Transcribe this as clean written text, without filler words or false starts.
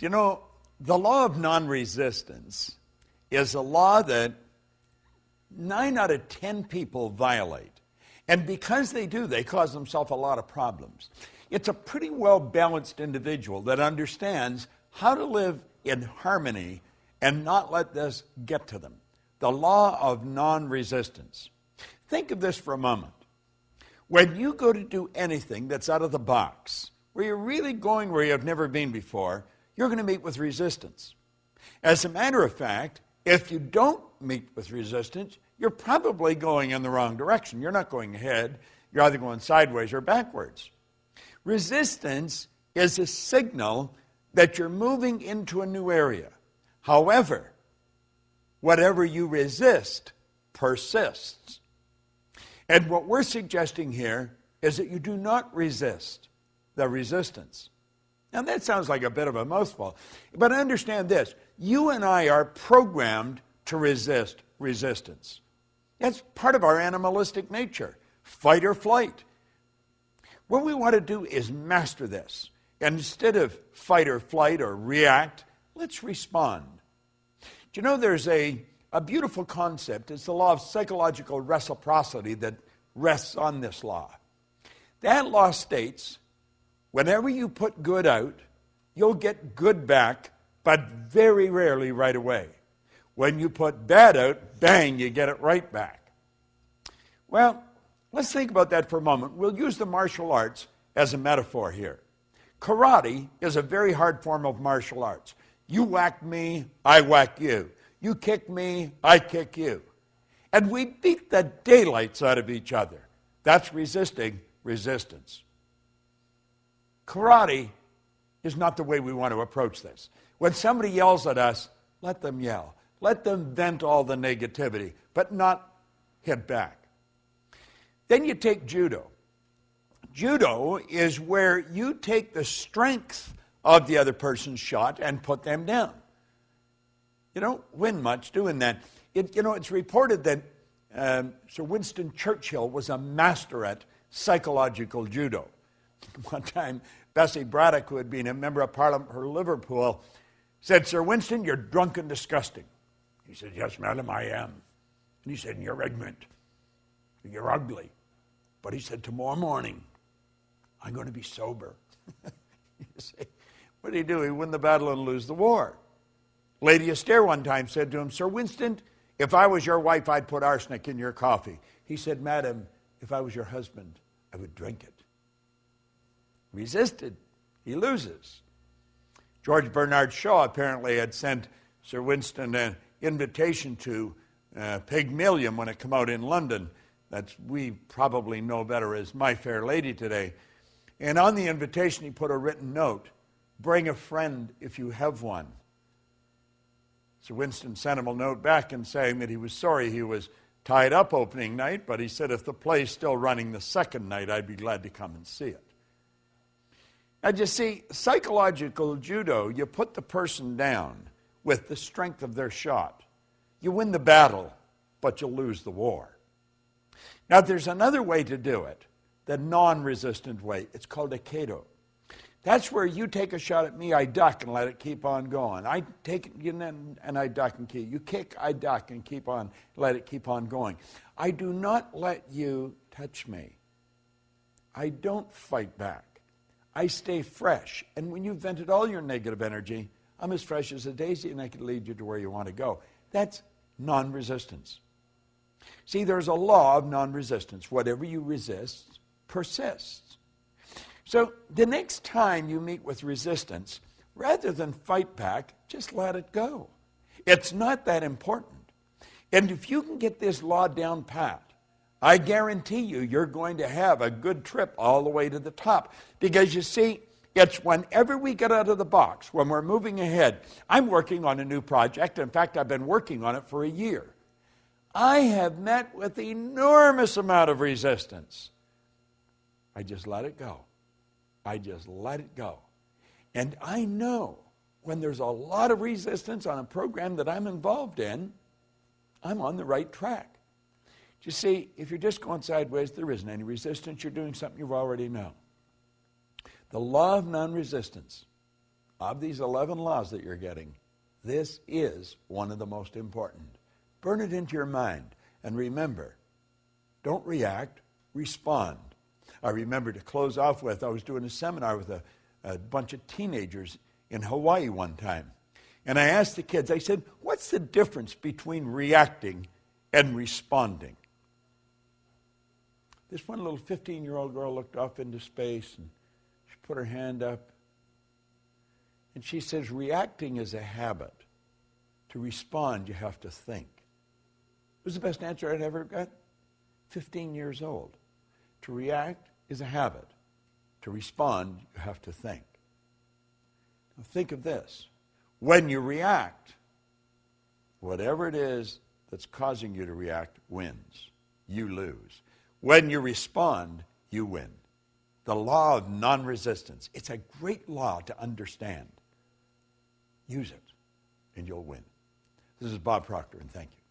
You know, the law of non-resistance is a law that 9 out of 10 people violate. And because they do, they cause themselves a lot of problems. It's a pretty well-balanced individual that understands how to live in harmony and not let this get to them. The law of non-resistance. Think of this for a moment. When you go to do anything that's out of the box, where you're really going where you've never been before, you're going to meet with resistance. As a matter of fact, if you don't meet with resistance, you're probably going in the wrong direction. You're not going ahead. You're either going sideways or backwards. Resistance is a signal that you're moving into a new area. However, whatever you resist persists. And what we're suggesting here is that you do not resist the resistance. Now that sounds like a bit of a mouthful, but understand this. You and I are programmed to resist resistance. That's part of our animalistic nature, fight or flight. What we want to do is master this. And instead of fight or flight or react, let's respond. Do you know there's a beautiful concept? It's the law of psychological reciprocity that rests on this law. That law states, whenever you put good out, you'll get good back, but very rarely right away. When you put bad out, bang, you get it right back. Well, let's think about that for a moment. We'll use the martial arts as a metaphor here. Karate is a very hard form of martial arts. You whack me, I whack you. You kick me, I kick you. And we beat the daylights out of each other. That's resisting resistance. Karate is not the way we want to approach this. When somebody yells at us, let them yell. Let them vent all the negativity, but not hit back. Then you take judo. Judo is where you take the strength of the other person's shot and put them down. You don't win much doing that. It's reported that Sir Winston Churchill was a master at psychological judo. One time, Bessie Braddock, who had been a member of Parliament for Liverpool, said, Sir Winston, you're drunk and disgusting. He said, yes, madam, I am. And he said, you're ignorant. You're ugly. But he said, tomorrow morning, I'm going to be sober. You say, what did he do? He win the battle and lose the war. Lady Astaire one time said to him, Sir Winston, if I was your wife, I'd put arsenic in your coffee. He said, madam, if I was your husband, I would drink it. Resisted. He loses. George Bernard Shaw apparently had sent Sir Winston an invitation to Pygmalion when it came out in London. That we probably know better as My Fair Lady today. And on the invitation, he put a written note, bring a friend if you have one. Sir Winston sent him a note back and saying that he was sorry he was tied up opening night, but he said if the play's still running the second night, I'd be glad to come and see it. And you see, psychological judo, you put the person down with the strength of their shot. You win the battle, but you lose the war. Now, there's another way to do it, the non-resistant way. It's called aikido. That's where you take a shot at me, I duck and let it keep on going. I take it and I duck and keep. You kick, I duck and keep on, let it keep on going. I do not let you touch me. I don't fight back. I stay fresh. And when you've vented all your negative energy, I'm as fresh as a daisy and I can lead you to where you want to go. That's non-resistance. See, there's a law of non-resistance. Whatever you resist persists. So the next time you meet with resistance, rather than fight back, just let it go. It's not that important. And if you can get this law down pat, I guarantee you, you're going to have a good trip all the way to the top. Because you see, it's whenever we get out of the box, when we're moving ahead. I'm working on a new project. In fact, I've been working on it for a year. I have met with enormous amount of resistance. I just let it go. I just let it go. And I know when there's a lot of resistance on a program that I'm involved in, I'm on the right track. You see, if you're just going sideways, there isn't any resistance. You're doing something you already know. The law of non-resistance. of these 11 laws that you're getting, this is one of the most important. Burn it into your mind. And remember, don't react, respond. I remember, to close off with, I was doing a seminar with a bunch of teenagers in Hawaii one time. And I asked the kids, I said, what's the difference between reacting and responding? This one little 15-year-old girl looked off into space, and she put her hand up. And she says, reacting is a habit. To respond, you have to think. It was the best answer I'd ever got. 15 years old. To react is a habit. To respond, you have to think. Now think of this. When you react, whatever it is that's causing you to react wins. You lose. When you respond, you win. The law of non-resistance. It's a great law to understand. Use it, and you'll win. This is Bob Proctor, and thank you.